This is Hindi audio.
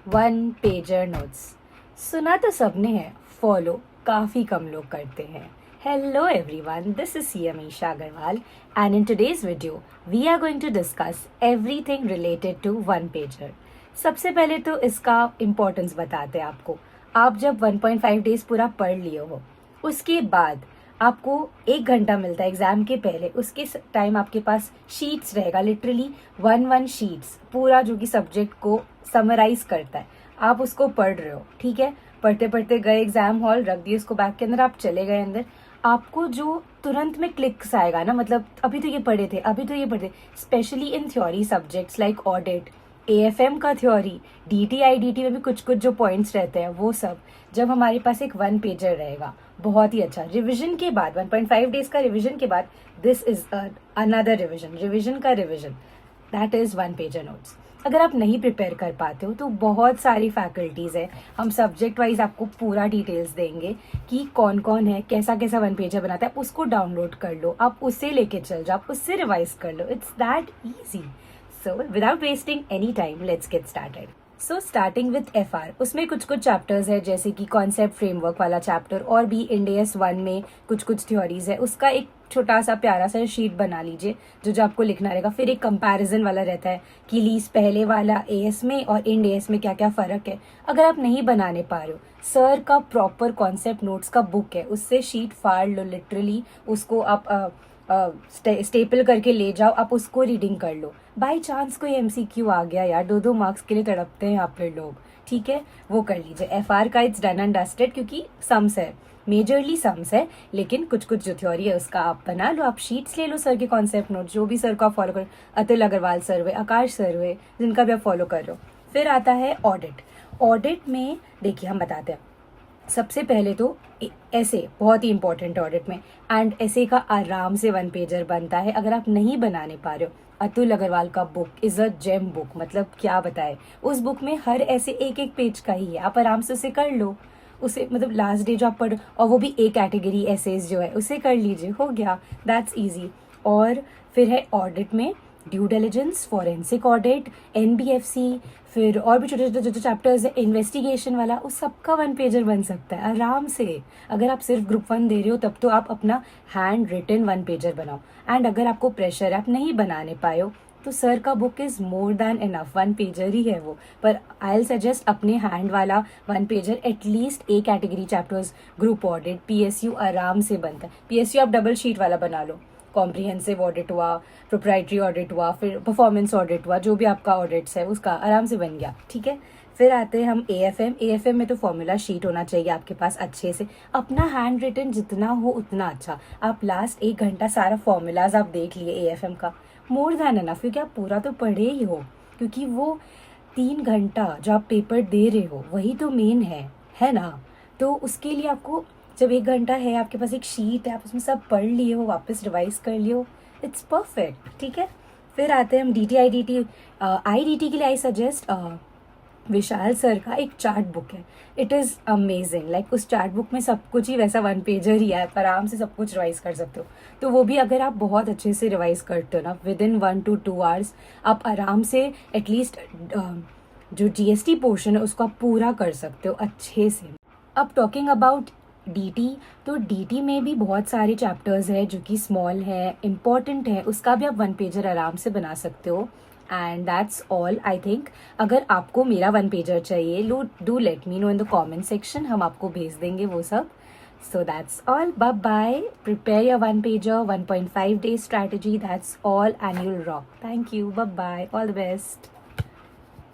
One pager notes. सुना तो सबने है, फॉलो काफ़ी कम लोग करते हैं। Hello everyone, this is C Amisha Agrawal and in today's video we are going to discuss everything related to one pager. सबसे पहले तो इसका इम्पोर्टेंस बताते हैं आपको। आप जब 1.5 डेज पूरा पढ़ लिए हो, उसके बाद आपको 1 घंटा मिलता है एग्जाम के पहले। उसके टाइम आपके पास शीट्स रहेगा, लिटरली वन शीट्स पूरा, जो कि सब्जेक्ट को समराइज करता है। आप उसको पढ़ रहे हो, ठीक है। पढ़ते पढ़ते गए एग्जाम हॉल, रख दिए उसको बैग के अंदर, आप चले गए अंदर। आपको जो तुरंत में क्लिक्स आएगा ना, मतलब अभी तो ये पढ़े थे, अभी तो ये पढ़े थे, specially in theory subjects like audit, AFM का थ्योरी, डीटी आईडीटी में भी कुछ कुछ जो पॉइंट्स रहते हैं वो सब, जब हमारे पास एक वन पेजर रहेगा, बहुत ही अच्छा। रिवीजन के बाद 1.5 डेज का रिवीजन के बाद दिस इज अनदर रिवीजन का revision, that is one pager notes. अगर आप नहीं प्रिपेयर कर पाते हो तो बहुत सारी फैकल्टीज़ है, हम सब्जेक्ट वाइज आपको पूरा डिटेल्स देंगे कि कौन कौन है, कैसा कैसा वन पेजर बनाता है। आप उसको डाउनलोड कर लो, आप उससे लेके चल जाओ, आप उससे रिवाइज कर लो। It's that easy. So without wasting any time, let's get started. So starting with FR, उसमें कुछ कुछ चैप्टर्स है, जैसे कि कॉन्सेप्ट फ्रेमवर्क वाला चैप्टर, और भी इंडेस 1 में कुछ कुछ थ्योरीज है। उसका एक छोटा सा प्यारा सा शीट बना लीजिए जो जो आपको लिखना रहेगा। फिर एक कंपैरिजन वाला रहता है कि लीज पहले वाला एएस में और इंड एएस में क्या क्या फ़र्क है। अगर आप नहीं बनाने पा रहे हो, सर का प्रॉपर कॉन्सेप्ट नोट्स का बुक है, उससे शीट फाड़ लो, लिटरली उसको आप स्टेपल करके ले जाओ, आप उसको रीडिंग कर लो। बाई चांस कोई एमसीक्यू आ गया यार, 2-2 मार्क्स के लिए तड़पते हैं यहाँ पे लोग, ठीक है, वो कर लीजिए। एफआर का इट्स डन एंड डस्टेड, क्योंकि सम्स है, मेजरली सम्स है, लेकिन कुछ कुछ जो थ्योरी है उसका आप बना लो। आप शीट्स ले लो, सर के कॉन्सेप्ट नोट, जो भी सर को आप फॉलो करो, अतुल अग्रवाल सर हुए, आकाश सर हुए, जिनका भी आप फॉलो कर लो। फिर आता है ऑडिट। ऑडिट में देखिए हम बताते हैं, सबसे पहले तो ऐसे बहुत ही इंपॉर्टेंट ऑडिट में, एंड ऐसे का आराम से वन पेजर बनता है। अगर आप नहीं बनाने पा रहे हो, अतुल अग्रवाल का book is a gem book, मतलब क्या बताए। उस बुक में हर ऐसे एक एक पेज का ही है, आप आराम से उसे कर लो। उसे मतलब लास्ट डे जो आप पढ़, और वो भी एक कैटेगरी एसेज जो है उसे कर लीजिए, हो गया, दैट्स इजी। और फिर है ऑडिट में due diligence, forensic audit, NBFC, फिर और भी छोटे छोटे जो चैप्टर्स है, इन्वेस्टिगेशन वाला, उस सबका वन पेजर बन सकता है आराम से। अगर आप सिर्फ ग्रुप 1 दे रहे हो तब तो आप अपना हैंड रिटन वन पेजर बनाओ। एंड अगर आपको प्रेशर है, आप नहीं बनाने पाए हो, तो सर का book is more than enough, one pager ही है वो। पर आई विल सजेस्ट अपने हैंड वाला one pager, at least A category chapters, group audit, PSU आराम से बनता है। पीएसयू आप डबल शीट वाला बना लो, कॉम्प्रिहेंसिव ऑडिट हुआ, प्रोप्राइटरी ऑडिट हुआ, फिर परफॉर्मेंस ऑडिट हुआ, जो भी आपका ऑडिट्स है उसका आराम से बन गया, ठीक है। फिर आते हैं हम एएफएम। एएफएम में तो फॉर्मूला शीट होना चाहिए आपके पास अच्छे से, अपना हैंड रिटन जितना हो उतना अच्छा। आप लास्ट 1 घंटा सारा फॉर्मूलाज आप देख लिए एएफएम का, मोर देन एनफ, क्योंकि आप पूरा तो पढ़े ही हो। क्योंकि वो 3 घंटा जो आप पेपर दे रहे हो वही तो मेन है ना। तो उसके लिए आपको, जब 1 घंटा है आपके पास, एक शीट है, आप उसमें सब पढ़ लिए हो, वापस रिवाइज कर लियो, इट्स परफेक्ट, ठीक है। फिर आते हैं हम डीटी आईडीटी। आईडीटी के लिए आई सजेस्ट विशाल सर का एक चार्ट बुक है, इट इज़ अमेजिंग। लाइक उस चार्ट बुक में सब कुछ ही वैसा वन पेजर ही है, आराम से सब कुछ रिवाइज कर सकते हो। तो वो भी अगर आप बहुत अच्छे से रिवाइज करते हो ना, विद इन 1 to 2 आवर्स आप आराम से एटलीस्ट जो जीएसटी पोर्शन है उसको आप पूरा कर सकते हो अच्छे से। अब टॉकिंग अबाउट डीटी, तो डीटी में भी बहुत सारे चैप्टर्स है जो कि स्मॉल है, इम्पॉर्टेंट है, उसका भी आप वन पेजर आराम से बना सकते हो। And that's all I think. अगर आपको मेरा वन पेजर चाहिए, do let me know in the comment section, हम आपको भेज देंगे वो सब। So that's all, bye bye, prepare your one pager, 1.5 day strategy, that's all, and you'll rock. Thank you, bye bye, all the best.